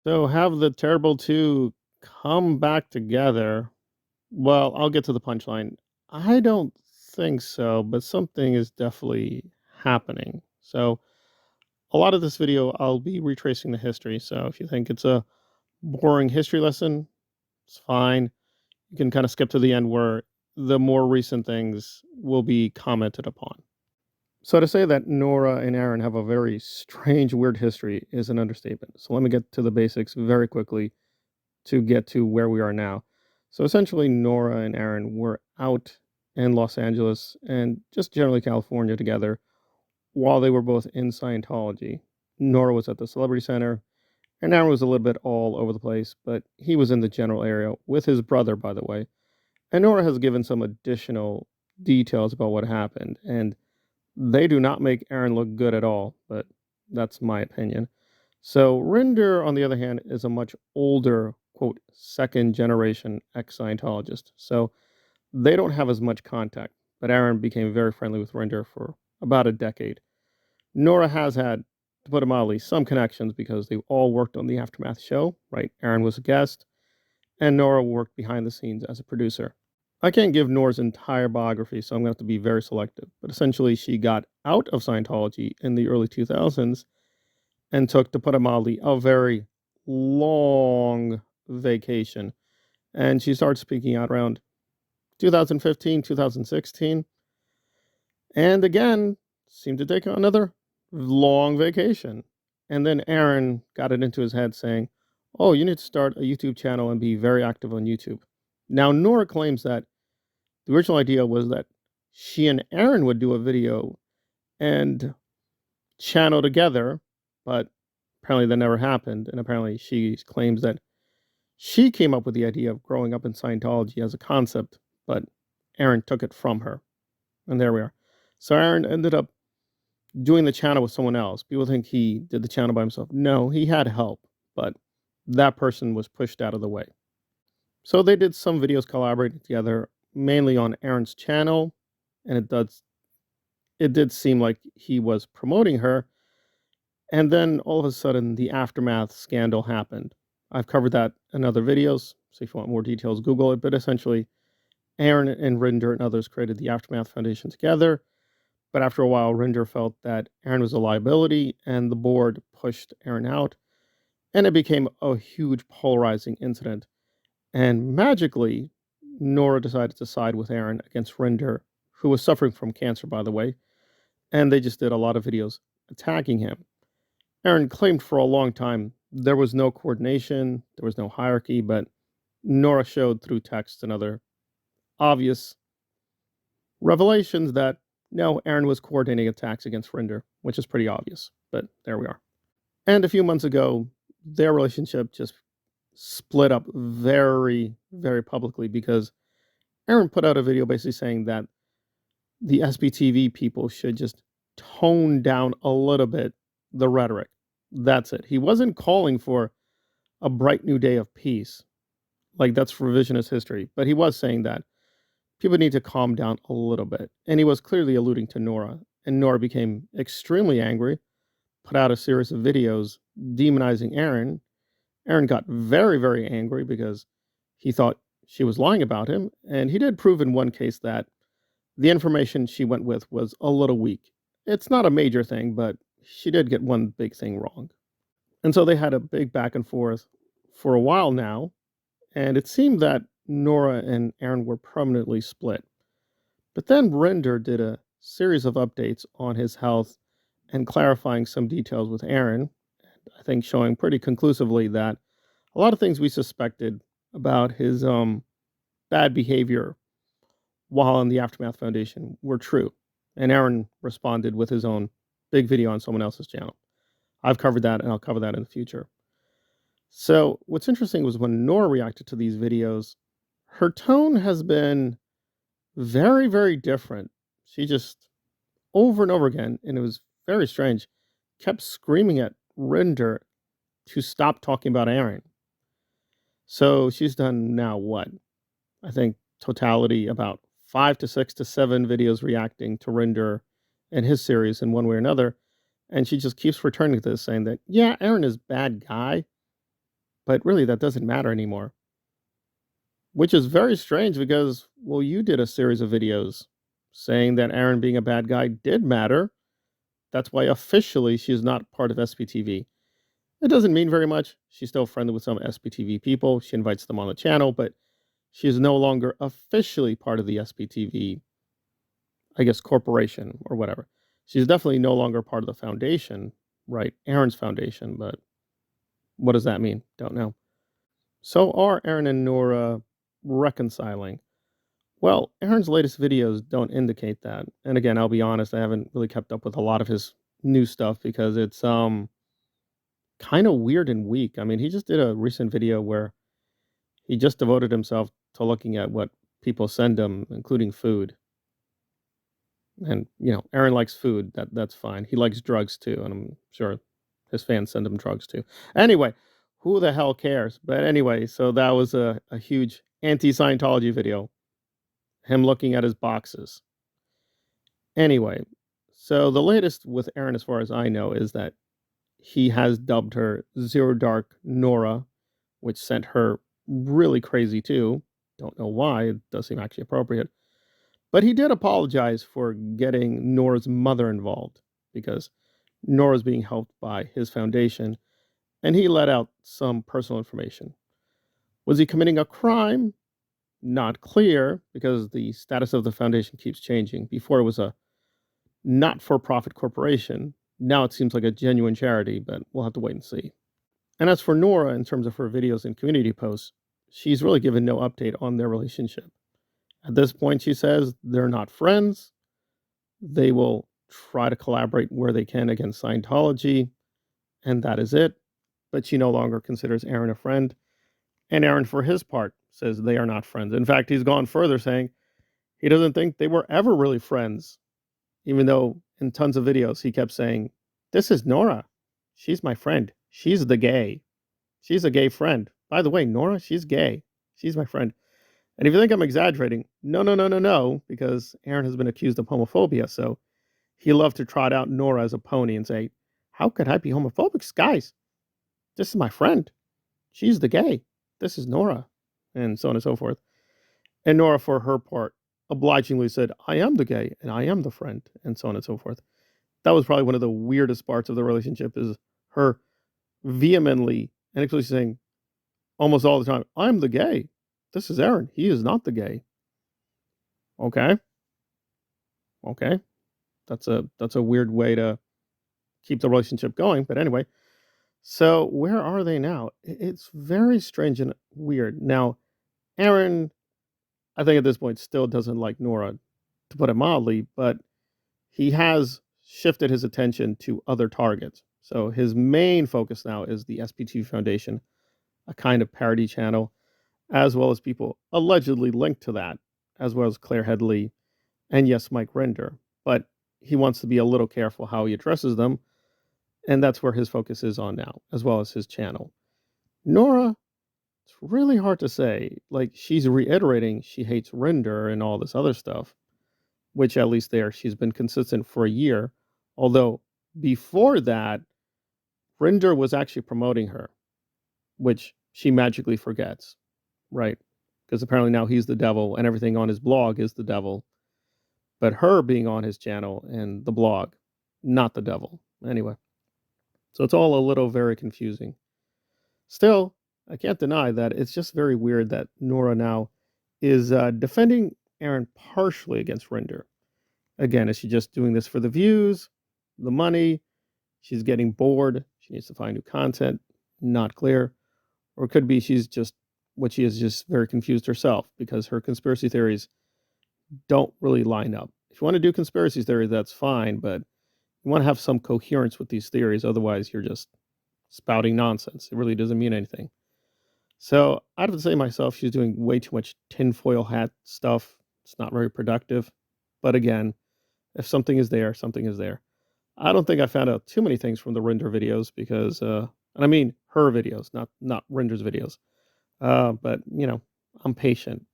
So have the terrible two come back together? Well, I'll get to the punchline. I don't think so, but something is definitely happening. So a lot of this video, I'll be retracing the history. So if you think it's a boring history lesson, it's fine. You can kind of skip to the end where the more recent things will be commented upon. So to say that Nora and Aaron have a very strange, weird history is an understatement. So let me get to the basics very quickly to get to where we are now. So essentially, Nora and Aaron were out in Los Angeles and just generally California together while they were both in Scientology. Nora was at the Celebrity Center, and Aaron was a little bit all over the place, but he was in the general area with his brother, by the way. And Nora has given some additional details about what happened, and they do not make Aaron look good at all, but that's my opinion. So Rinder, on the other hand, is a much older, quote, second generation ex Scientologist. So they don't have as much contact, but Aaron became very friendly with Rinder for about a decade. Nora has had, to put it mildly, some connections because they all worked on the Aftermath show, right? Aaron was a guest, and Nora worked behind the scenes as a producer. I can't give Nora's entire biography, so I'm going to have to be very selective. But essentially, she got out of Scientology in the early 2000s and took, to put it mildly, a very long vacation. And she started speaking out around 2015, 2016. And again, seemed to take another long vacation. And then Aaron got it into his head saying, oh, you need to start a YouTube channel and be very active on YouTube. Now, Nora claims that the original idea was that she and Aaron would do a video and channel together, but apparently that never happened. And apparently she claims that she came up with the idea of growing up in Scientology as a concept, but Aaron took it from her. And there we are. So Aaron ended up doing the channel with someone else. People think he did the channel by himself. No, he had help, but that person was pushed out of the way. So they did some videos collaborating together, mainly on Aaron's channel, and it did seem like he was promoting her. And then all of a sudden, the Aftermath scandal happened. I've covered that in other videos, so if you want more details, Google it. But essentially, Aaron and Rinder and others created the Aftermath Foundation together. But after a while, Rinder felt that Aaron was a liability, and the board pushed Aaron out. And it became a huge polarizing incident. And magically, Nora decided to side with Aaron against Rinder, who was suffering from cancer, by the way. And they just did a lot of videos attacking him. Aaron claimed for a long time there was no coordination, there was no hierarchy, but Nora showed through text and other obvious revelations that no, Aaron was coordinating attacks against Rinder, which is pretty obvious, but there we are. And a few months ago, their relationship just split up very, very publicly because Aaron put out a video basically saying that the SBTV people should just tone down a little bit the rhetoric. That's it. He wasn't calling for a bright new day of peace. Like that's revisionist history. But he was saying that people need to calm down a little bit. And he was clearly alluding to Nora. And Nora became extremely angry, put out a series of videos demonizing Aaron. Aaron got very, very angry because he thought she was lying about him. And he did prove in one case that the information she went with was a little weak. It's not a major thing, but she did get one big thing wrong. And so they had a big back and forth for a while now. And it seemed that Nora and Aaron were permanently split. But then Rinder did a series of updates on his health and clarifying some details with Aaron. I think showing pretty conclusively that a lot of things we suspected about his bad behavior while in the Aftermath Foundation were true. And Aaron responded with his own big video on someone else's channel. I've covered that, and I'll cover that in the future. So what's interesting was when Nora reacted to these videos, her tone has been very, very different. She just, over and over again, and it was very strange, kept screaming at Rinder to stop talking about Aaron. So she's done now what? I think totality about 5 to 6 to 7 videos reacting to Rinder and his series in one way or another. And she just keeps returning to this, saying that, yeah, Aaron is bad guy, But really, that doesn't matter anymore, which is very strange because, well, you did a series of videos saying that Aaron being a bad guy did matter. That's why officially she's not part of SPTV. It doesn't mean very much. She's still friendly with some SPTV people. She invites them on the channel, but she is no longer officially part of the SPTV, I guess, corporation or whatever. She's definitely no longer part of the foundation, right? Aaron's foundation, but what does that mean? Don't know. So are Aaron and Nora reconciling? Well, Aaron's latest videos don't indicate that. And again, I'll be honest, I haven't really kept up with a lot of his new stuff because it's kind of weird and weak. I mean, he just did a recent video where he just devoted himself to looking at what people send him, including food. And, Aaron likes food. That's fine. He likes drugs too, and I'm sure his fans send him drugs too. Anyway, who the hell cares? But anyway, so that was a huge anti-Scientology video. Him looking at his boxes. Anyway, so the latest with Aaron, as far as I know, is that he has dubbed her Zero Dark Nora, which sent her really crazy too. Don't know why. It does seem actually appropriate. But he did apologize for getting Nora's mother involved because Nora's being helped by his foundation, and he let out some personal information. Was he committing a crime? Not clear because the status of the foundation keeps changing. Before it was a not for profit corporation. Now it seems like a genuine charity, but we'll have to wait and see. And as for Nora, in terms of her videos and community posts, she's really given no update on their relationship. At this point, she says they're not friends. They will try to collaborate where they can against Scientology, and that is it. But she no longer considers Aaron a friend. And Aaron, for his part, says they are not friends. In fact, he's gone further, saying he doesn't think they were ever really friends, even though in tons of videos he kept saying, "This is Nora. She's my friend. She's the gay. She's a gay friend. By the way, Nora, she's gay. She's my friend." And if you think I'm exaggerating, no, no, no, no, no, because Aaron has been accused of homophobia. So he loved to trot out Nora as a pony and say, "How could I be homophobic? Guys, this is my friend. She's the gay. This is Nora." And so on and so forth. And Nora, for her part, obligingly said, "I am the gay and I am the friend," and so on and so forth. That was probably one of the weirdest parts of the relationship is her vehemently and actually saying almost all the time, "I'm the gay. This is Aaron. He is not the gay." Okay. Okay. That's a weird way to keep the relationship going. But anyway, so where are they now? It's very strange and weird. Now, Aaron, I think at this point still doesn't like Nora, to put it mildly, but he has shifted his attention to other targets. So his main focus now is the SPT Foundation, a kind of parody channel, as well as people allegedly linked to that, as well as Claire Headley and yes, Mike Render. But he wants to be a little careful how he addresses them, and that's where his focus is on now, as well as his channel. Nora, it's really hard to say. Like, she's reiterating she hates Render and all this other stuff, which at least there she's been consistent for a year. Although before that, Render was actually promoting her, which she magically forgets, right? Because apparently now he's the devil and everything on his blog is the devil. But her being on his channel and the blog, not the devil. Anyway, so it's all a little very confusing. Still, I can't deny that it's just very weird that Nora now is defending Aaron partially against Render. Again, is she just doing this for the views, the money? She's getting bored. She needs to find new content. Not clear. Or it could be she's just what she is just very confused herself because her conspiracy theories don't really line up. If you want to do conspiracy theories, that's fine, but you want to have some coherence with these theories. Otherwise, you're just spouting nonsense. It really doesn't mean anything. So I'd have to say myself, she's doing way too much tinfoil hat stuff. It's not very productive. But again, if something is there, something is there. I don't think I found out too many things from the Render videos because, and I mean her videos, not Render's videos. But I'm patient,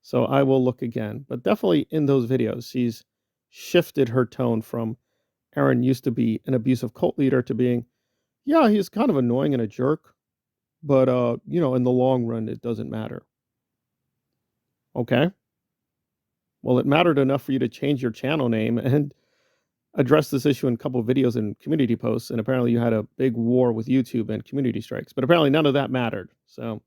so I will look again. But definitely in those videos, she's shifted her tone from Aaron used to be an abusive cult leader to being, yeah, he's kind of annoying and a jerk, but in the long run, it doesn't matter. Okay, well, it mattered enough for you to change your channel name and address this issue in a couple of videos and community posts, and apparently you had a big war with YouTube and community strikes, but apparently none of that mattered. So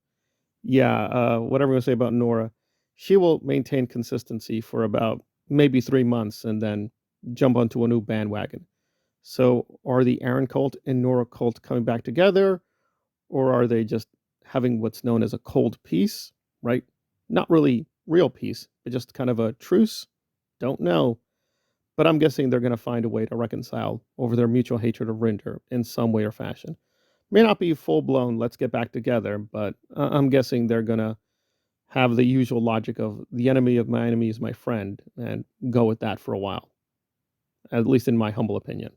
yeah, whatever we say about Nora, she will maintain consistency for about maybe 3 months and then jump onto a new bandwagon. So are the Aaron cult and Nora cult coming back together, or are they just having what's known as a cold peace, right? Not really real peace, but just kind of a truce? Don't know. But I'm guessing they're going to find a way to reconcile over their mutual hatred of Rinder in some way or fashion. May not be full blown, let's get back together, but I'm guessing they're going to have the usual logic of the enemy of my enemy is my friend and go with that for a while, at least in my humble opinion.